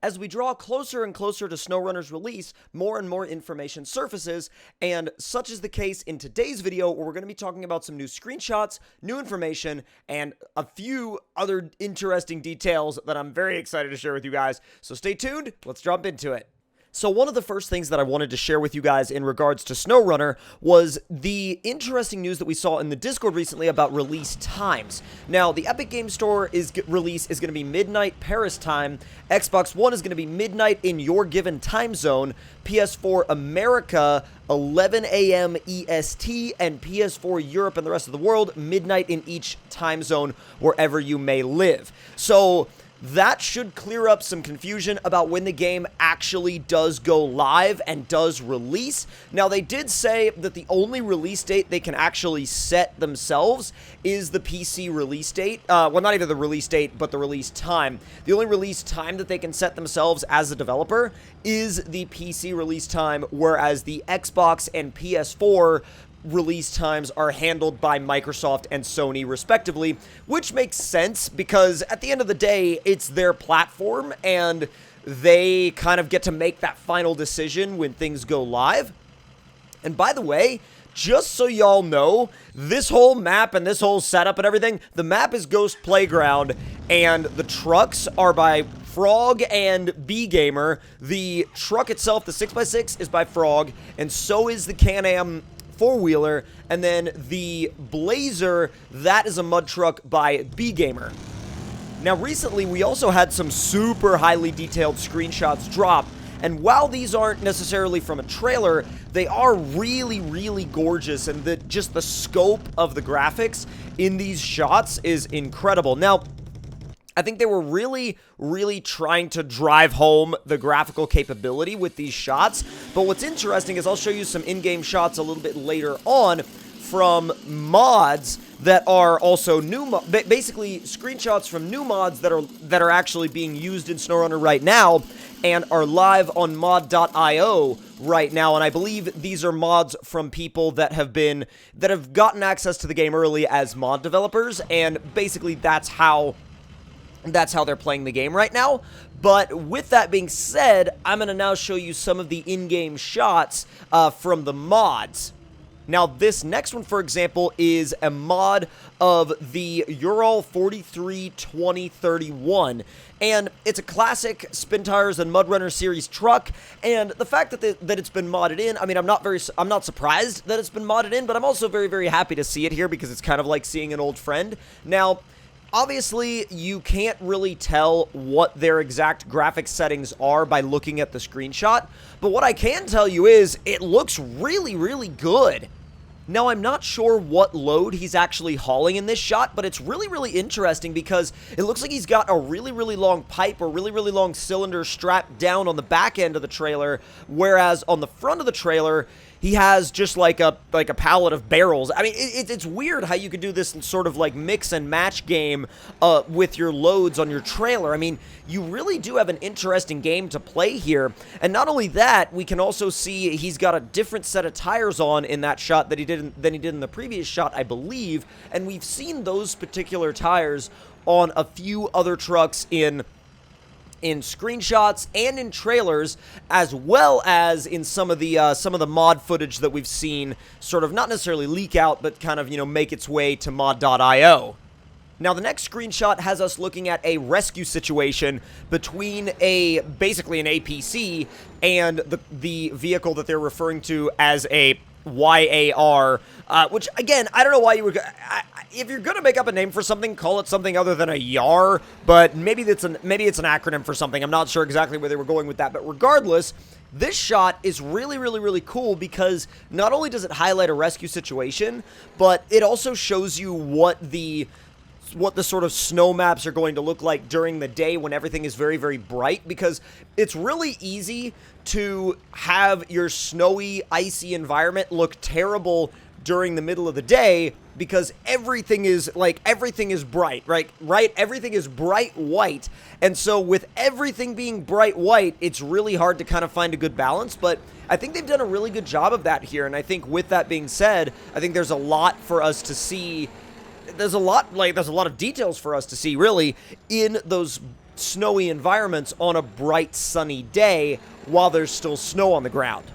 As we draw closer and closer to SnowRunner's release, more and more information surfaces, and such is the case in today's video, where we're going to be talking about some new screenshots, new information, and a few other interesting details that I'm very excited to share with you guys. So stay tuned, let's jump into it. So one of the first things that I wanted to share with you guys in regards to SnowRunner was the interesting news that we saw in the Discord recently about release times. Now, the Epic Game Store release is going to be midnight Paris time, Xbox One is going to be midnight in your given time zone, PS4 America 11 a.m. EST, and PS4 Europe and the rest of the world midnight in each time zone wherever you may live. So that should clear up some confusion about when the game actually does go live and does release. Now, they did say that the only release date they can actually set themselves is the PC release date. Well, not even the release date, but the release time. The only release time that they can set themselves as a developer is the PC release time, whereas the Xbox and PS4 release times are handled by Microsoft and Sony respectively, which makes sense because at the end of the day, it's their platform and they kind of get to make that final decision when things go live. And by the way, just so y'all know, this whole map and this whole setup and everything, the map is Ghost Playground and the trucks are by Frog and B-Gamer. The truck itself, the 6x6, is by Frog, and so is the Can-Am four-wheeler, and then the Blazer, that is a mud truck by B-Gamer. Now, recently, we also had some super highly detailed screenshots drop, and while these aren't necessarily from a trailer, they are really, really gorgeous, and just the scope of the graphics in these shots is incredible. Now, I think they were really, really trying to drive home the graphical capability with these shots. But what's interesting is I'll show you some in-game shots a little bit later on from mods that are also new, basically screenshots from new mods that are actually being used in SnowRunner right now and are live on mod.io right now. And I believe these are mods from people that have gotten access to the game early as mod developers, and basically that's how they're playing the game right now. But with that being said, I'm going to now show you some of the in-game shots from the mods. Now, this next one, for example, is a mod of the Ural 43 2031. And it's a classic Spin Tires and Mudrunner series truck, and the fact that it's been modded in, I mean, I'm not surprised that it's been modded in, but I'm also very, very happy to see it here because it's kind of like seeing an old friend. Now, obviously, you can't really tell what their exact graphics settings are by looking at the screenshot, but what I can tell you is it looks really, really good. Now, I'm not sure what load he's actually hauling in this shot, but it's really, really interesting because it looks like he's got a really, really long pipe or really, really long cylinder strapped down on the back end of the trailer, whereas on the front of the trailer, he has just like a pallet of barrels. I mean, it's weird how you could do this sort of like mix and match game with your loads on your trailer. I mean, you really do have an interesting game to play here. And not only that, we can also see he's got a different set of tires on in that shot than he did in the previous shot, I believe. And we've seen those particular tires on a few other trucks in screenshots and in trailers, as well as in some of the mod footage that we've seen sort of not necessarily leak out, but kind of, make its way to mod.io. Now, the next screenshot has us looking at a rescue situation between basically an APC and the vehicle that they're referring to as a YAR, which, again, I don't know why you would... if you're going to make up a name for something, call it something other than a YAR, but maybe it's an acronym for something. I'm not sure exactly where they were going with that, but regardless, this shot is really, really, really cool because not only does it highlight a rescue situation, but it also shows you what the sort of snow maps are going to look like during the day when everything is very, very bright, because it's really easy to have your snowy, icy environment look terrible during the middle of the day because everything is bright, right? Everything is bright white. And so with everything being bright white, it's really hard to kind of find a good balance, but I think they've done a really good job of that here. And I think with that being said, I think there's a lot for us to see. There's a lot of details for us to see, really, in those snowy environments on a bright sunny day while there's still snow on the ground.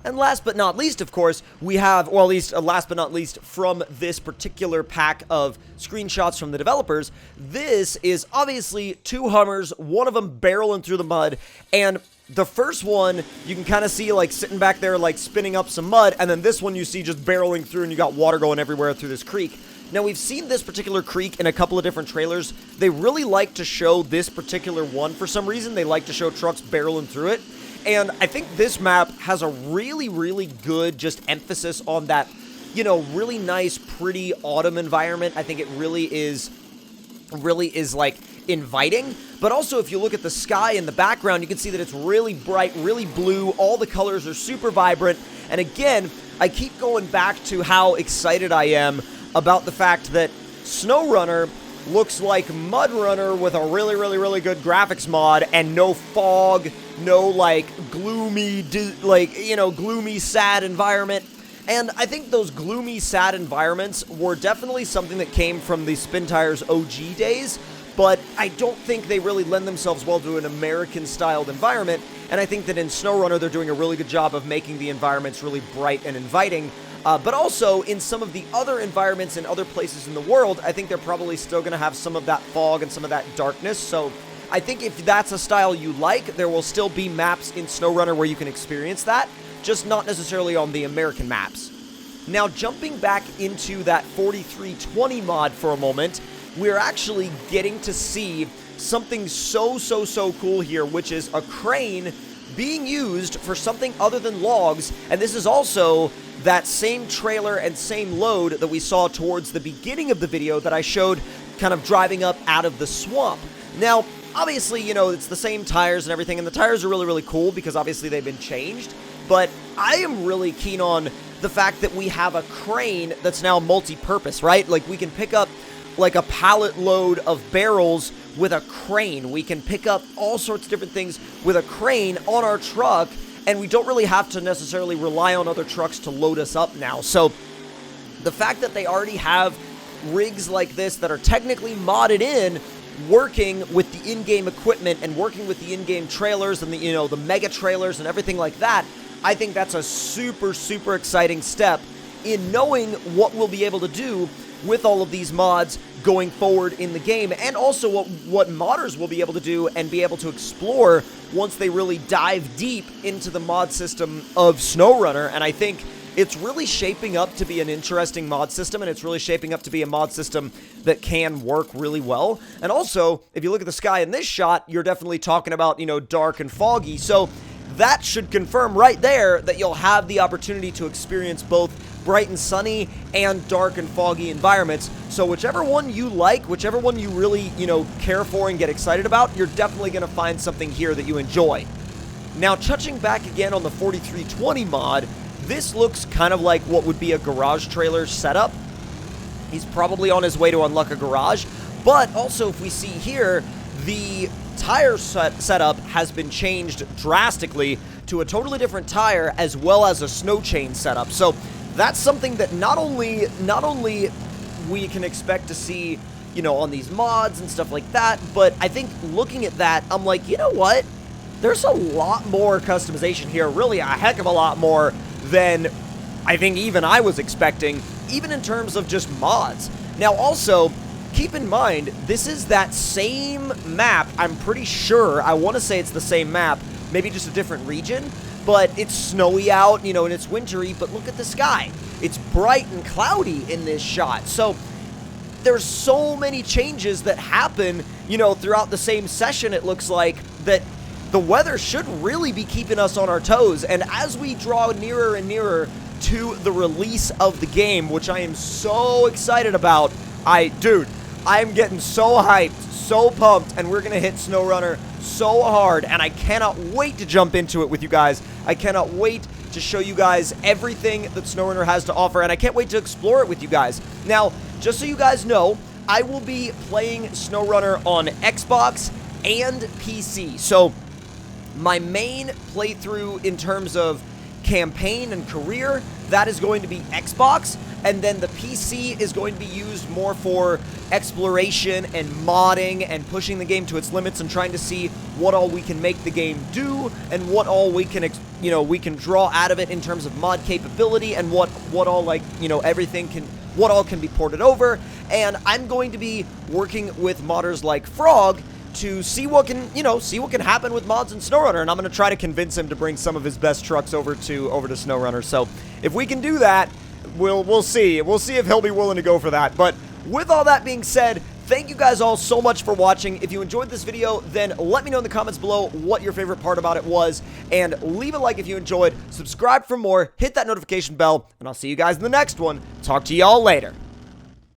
And last but not least, of course, we have, well, at least last but not least from this particular pack of screenshots from the developers, this is obviously 2 Hummers, one of them barreling through the mud, and the first one, you can kind of see, like, sitting back there, like, spinning up some mud, and then this one you see just barreling through, and you got water going everywhere through this creek. Now, we've seen this particular creek in a couple of different trailers. They really like to show this particular one for some reason. They like to show trucks barreling through it. And I think this map has a really, really good just emphasis on that, you know, really nice, pretty autumn environment. I think it really is like inviting. But also, if you look at the sky in the background, you can see that it's really bright, really blue. All the colors are super vibrant. And again, I keep going back to how excited I am about the fact that SnowRunner looks like MudRunner with a really, really, really good graphics mod and no fog, no, like, gloomy, gloomy, sad environment. And I think those gloomy, sad environments were definitely something that came from the Spin Tires OG days, but I don't think they really lend themselves well to an American-styled environment, and I think that in SnowRunner they're doing a really good job of making the environments really bright and inviting. But also, in some of the other environments in other places in the world, I think they're probably still going to have some of that fog and some of that darkness. So I think if that's a style you like, there will still be maps in SnowRunner where you can experience that, just not necessarily on the American maps. Now, jumping back into that 4320 mod for a moment, we're actually getting to see something so cool here, which is a crane being used for something other than logs, and this is also that same trailer and same load that we saw towards the beginning of the video that I showed kind of driving up out of the swamp. Now, obviously, you know, it's the same tires and everything, and the tires are really, really cool because obviously they've been changed, but I am really keen on the fact that we have a crane that's now multi-purpose, right? Like, we can pick up, like, a pallet load of barrels with a crane. We can pick up all sorts of different things with a crane on our truck, and we don't really have to necessarily rely on other trucks to load us up now. So the fact that they already have rigs like this that are technically modded in, working with the in-game equipment and working with the in-game trailers and the, you know, the mega trailers and everything like that, I think that's a super exciting step in knowing what we'll be able to do with all of these mods going forward in the game, and also what modders will be able to do and be able to explore once they really dive deep into the mod system of SnowRunner. And I think it's really shaping up to be an interesting mod system, and it's really shaping up to be a mod system that can work really well. And also, if you look at the sky in this shot, you're definitely talking about, you know, dark and foggy, so that should confirm right there that you'll have the opportunity to experience both bright and sunny and dark and foggy environments. So whichever one you like, whichever one you really, you know, care for and get excited about, you're definitely going to find something here that you enjoy. Now, touching back again on the 4320 mod, this looks kind of like what would be a garage trailer setup. He's probably on his way to unlock a garage, but also if we see here, the tire setup has been changed drastically to a totally different tire as well as a snow chain setup. So that's something that not only we can expect to see, you know, on these mods and stuff like that, but I think looking at that, I'm like, you know what? There's a lot more customization here, really a heck of a lot more than I think even I was expecting, even in terms of just mods. Now, also, keep in mind, this is that same map, I'm pretty sure, I want to say it's the same map, maybe just a different region, but it's snowy out, you know, and it's wintry, but look at the sky. It's bright and cloudy in this shot. So there's so many changes that happen, you know, throughout the same session, it looks like, that the weather should really be keeping us on our toes. And as we draw nearer and nearer to the release of the game, which I am so excited about, I'm getting so hyped, so pumped, and we're going to hit SnowRunner so hard, and I cannot wait to jump into it with you guys. I cannot wait to show you guys everything that SnowRunner has to offer, and I can't wait to explore it with you guys. Now, just so you guys know, I will be playing SnowRunner on Xbox and PC. So my main playthrough in terms of campaign and career, that is going to be Xbox, and then the PC is going to be used more for exploration and modding and pushing the game to its limits and trying to see what all we can make the game do and what all we can, we can draw out of it in terms of mod capability and what all, like, what all can be ported over. And I'm going to be working with modders like Frog to see what can happen with mods in SnowRunner, and I'm going to try to convince him to bring some of his best trucks over to SnowRunner. So if we can do that, we'll see. We'll see if he'll be willing to go for that. But with all that being said, thank you guys all so much for watching. If you enjoyed this video, then let me know in the comments below what your favorite part about it was, and leave a like if you enjoyed, subscribe for more, hit that notification bell, and I'll see you guys in the next one. Talk to y'all later.